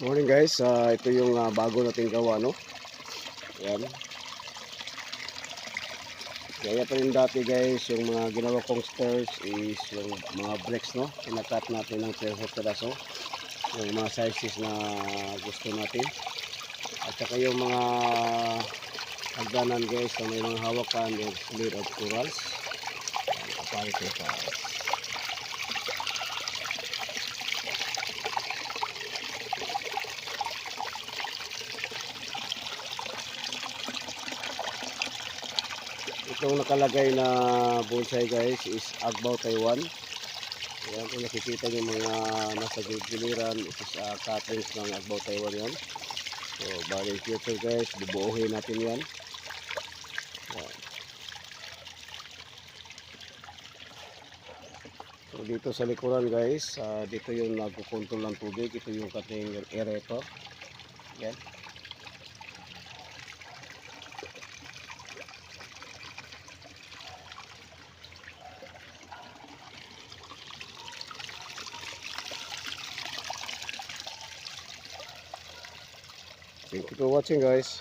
Morning guys, ito yung bago nating gawa, no? Yan. Kaya pa rin dati guys, yung mga ginawa kong stairs is yung mga bricks, no? Pinakat natin ng peraso, yung mga sizes na gusto natin. At saka yung mga hagdanan guys, na may mga hawakan is made of corals. Kapal ito pa. Itong nakalagay na bonsai guys is Agbaw Taiwan. Ayan, kung nakikita nyo mga nasa giliran, it is cuttings ng Agbaw Taiwan yan. So, bali future guys, bubuuhin natin yan. Ayan. So, dito sa likuran guys, dito yung nagkukontrol ng tubig. Ito yung kating aerator. Ayan. Thank you for watching guys.